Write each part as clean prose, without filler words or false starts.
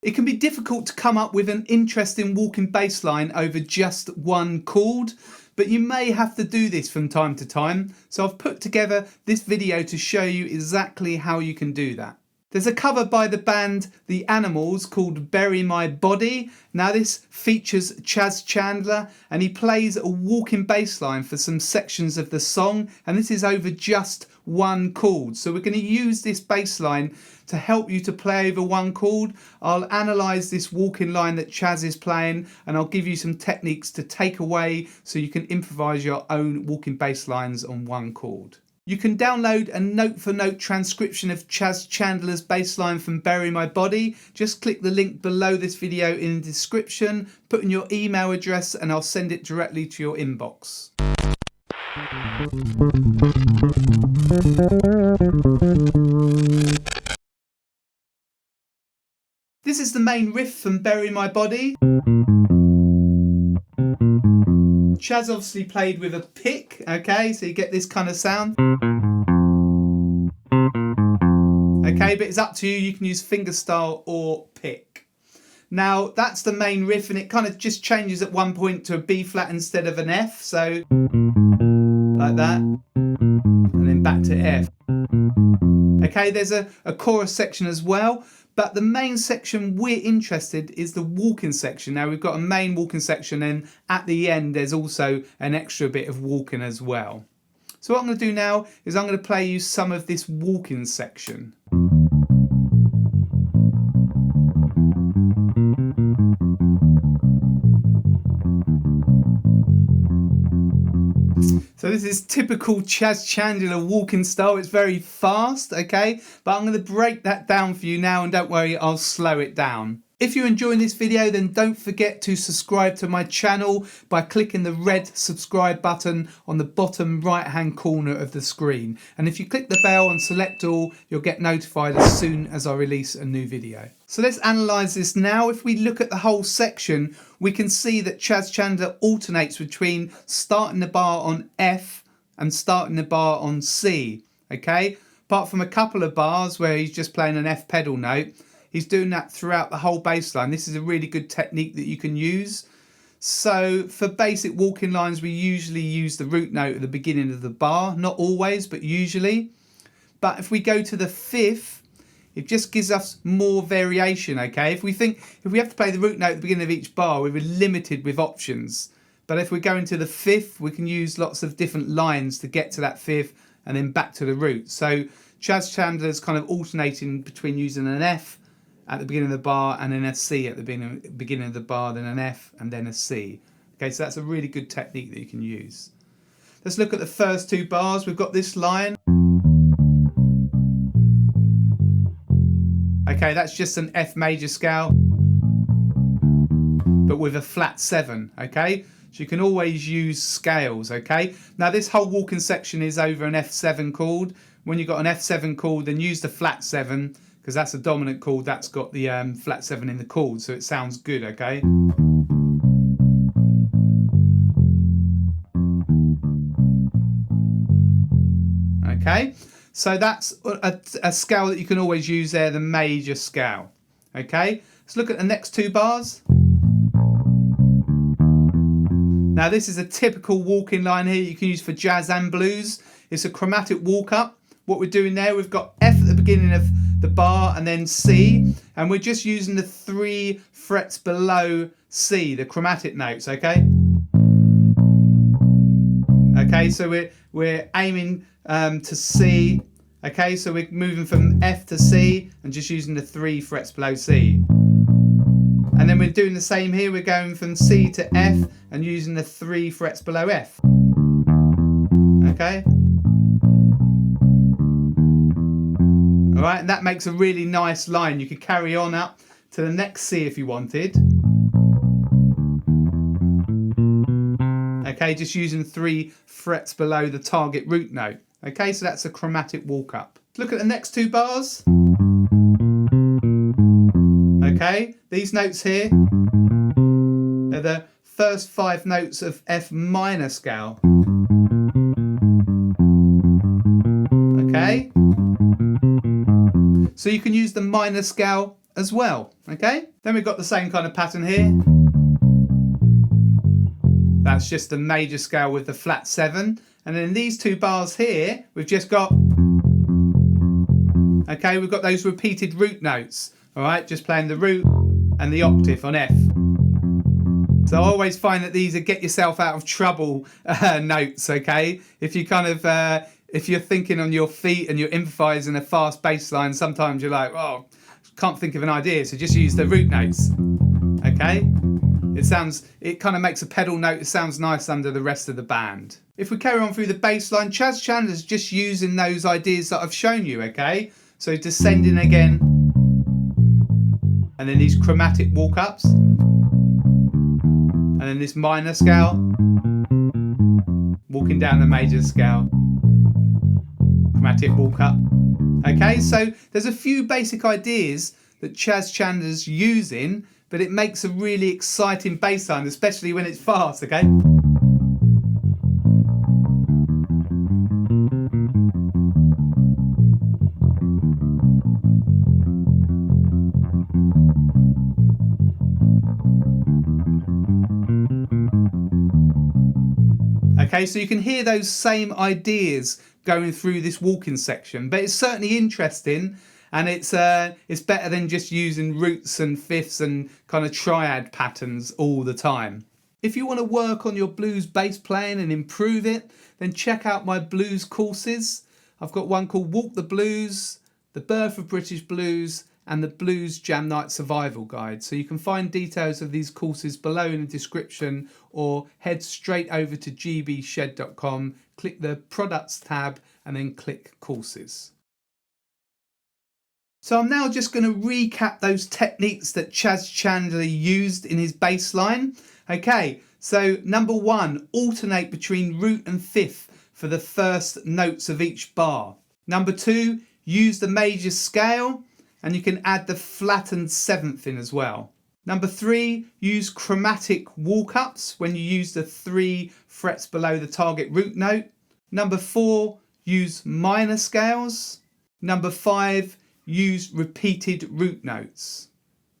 It can be difficult to come up with an interesting walking bass line over just one chord, but you may have to do this from time to time. So I've put together this video to show you exactly how you can do that. There's a cover by the band The Animals called Bury My Body. Now this features Chas Chandler and he plays a walking bass line for some sections of the song, and this is over just one chord. So we're going to use this bass line to help you to play over one chord. I'll analyse this walking line that Chas is playing and I'll give you some techniques to take away so you can improvise your own walking bass lines on one chord. You can download a note-for-note transcription of Chas Chandler's bass line from Bury My Body. Just click the link below this video in the description, put in your email address and I'll send it directly to your inbox. This is the main riff from Bury My Body. Chas obviously played with a pick, okay, so you get this kind of sound. Okay, but it's up to you, you can use fingerstyle or pick. Now that's the main riff and it kind of just changes at one point to a B flat instead of an F, so like that, and then back to F. Okay, there's a chorus section as well, but the main section we're interested is the walking section. Now we've got a main walking section and at the end there's also an extra bit of walking as well. So what I'm going to do now is I'm going to play you some of this walking section. So this is typical Chas Chandler walking style. It's very fast, okay? But I'm going to break that down for you now and don't worry, I'll slow it down. If you're enjoying this video, then don't forget to subscribe to my channel by clicking the red subscribe button on the bottom right hand corner of the screen. And if you click the bell and select all, you'll get notified as soon as I release a new video. So let's analyse this now. If we look at the whole section, we can see that Chas Chandler alternates between starting the bar on F and starting the bar on C, okay? Apart from a couple of bars where he's just playing an F pedal note, he's doing that throughout the whole bass line. This is a really good technique that you can use. So for basic walking lines, we usually use the root note at the beginning of the bar. Not always, but usually. But if we go to the fifth, it just gives us more variation, okay? If we have to play the root note at the beginning of each bar, we're limited with options. But if we're going to the fifth, we can use lots of different lines to get to that fifth and then back to the root. So Chas Chandler's kind of alternating between using an F at the beginning of the bar and then a C at the beginning of the bar, then an F and then a C. Okay, so that's a really good technique that you can use. Let's look at the first two bars. We've got this line. Okay, that's just an F major scale, but with a flat 7, okay? So you can always use scales, okay? Now this whole walking section is over an F7 chord. When you've got an F7 chord, then use the flat 7, because that's a dominant chord that's got the flat 7 in the chord, so it sounds good, okay? Okay, so that's a scale that you can always use there, the major scale. Okay, let's look at the next two bars. Now this is a typical walking line here you can use for jazz and blues. It's a chromatic walk up. What we're doing there, we've got F at the beginning of the bar and then C, and we're just using the 3 frets below C, the chromatic notes, okay? Okay, so we're aiming to C, okay, so we're moving from F to C and just using the 3 frets below C. And then we're doing the same here, we're going from C to F and using the 3 frets below F. Okay? Alright, and that makes a really nice line. You could carry on up to the next C if you wanted. Okay, just using 3 frets below the target root note. Okay, so that's a chromatic walk up. Look at the next two bars. Okay, these notes here are the first 5 notes of F minor scale. Okay, so you can use the minor scale as well. Okay, then we've got the same kind of pattern here. That's just the major scale with the flat 7. And then these 2 bars here, we've just got, okay, we've got those repeated root notes. All right, just playing the root and the octave on F. So I always find that these are get yourself out of trouble notes, okay? If you kind of, if you're thinking on your feet and you're improvising a fast bass line, sometimes you're like, oh, can't think of an idea, so just use the root notes, okay? It kind of makes a pedal note, it sounds nice under the rest of the band. If we carry on through the bass line, Chas Chandler's just using those ideas that I've shown you, okay? So descending again, and then these chromatic walk-ups, and then this minor scale, walking down the major scale, chromatic walk-up. Okay, so there's a few basic ideas that Chas Chandler's using, but it makes a really exciting bass line, especially when it's fast, okay? Okay, so you can hear those same ideas going through this walking section, but it's certainly interesting, and it's better than just using roots and fifths and kind of triad patterns all the time. If you want to work on your blues bass playing and improve it, then check out my blues courses. I've got one called Walk the Blues, The Birth of British Blues, and the Blues Jam Night Survival Guide. So you can find details of these courses below in the description, or head straight over to gbshed.com, click the products tab and then click courses. So I'm now just going to recap those techniques that Chas Chandler used in his bass line. Okay, so number 1, alternate between root and fifth for the first notes of each bar. Number 2, use the major scale, and you can add the flattened 7th in as well. Number 3, use chromatic walk-ups when you use the 3 frets below the target root note. Number 4, use minor scales. Number 5, use repeated root notes.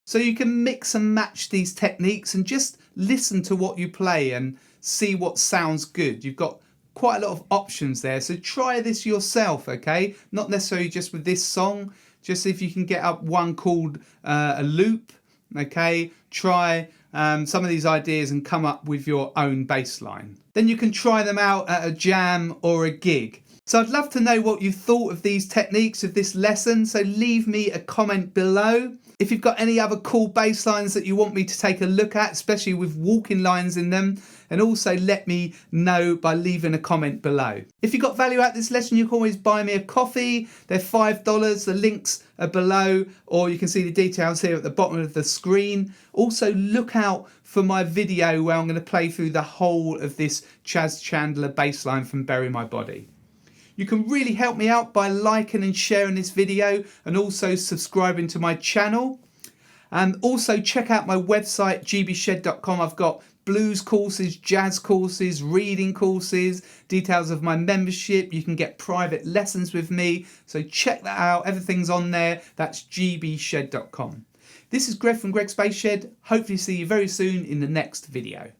So you can mix and match these techniques and just listen to what you play and see what sounds good. You've got quite a lot of options there, so try this yourself, okay? Not necessarily just with this song, just if you can get up one called a loop, okay? Try some of these ideas and come up with your own bass line. Then you can try them out at a jam or a gig. So I'd love to know what you thought of these techniques of this lesson, so leave me a comment below. If you've got any other cool bass lines that you want me to take a look at, especially with walking lines in them, and also let me know by leaving a comment below. If you got value out of this lesson, you can always buy me a coffee. They're $5. The links are below, or you can see the details here at the bottom of the screen. Also look out for my video where I'm going to play through the whole of this Chas Chandler bass line from Bury My Body. You can really help me out by liking and sharing this video, and also subscribing to my channel. And also check out my website gbshed.com. I've got blues courses, jazz courses, reading courses, details of my membership. You can get private lessons with me. So check that out. Everything's on there. That's gbshed.com. This is Greg from Greg's Bass Shed. Hopefully see you very soon in the next video.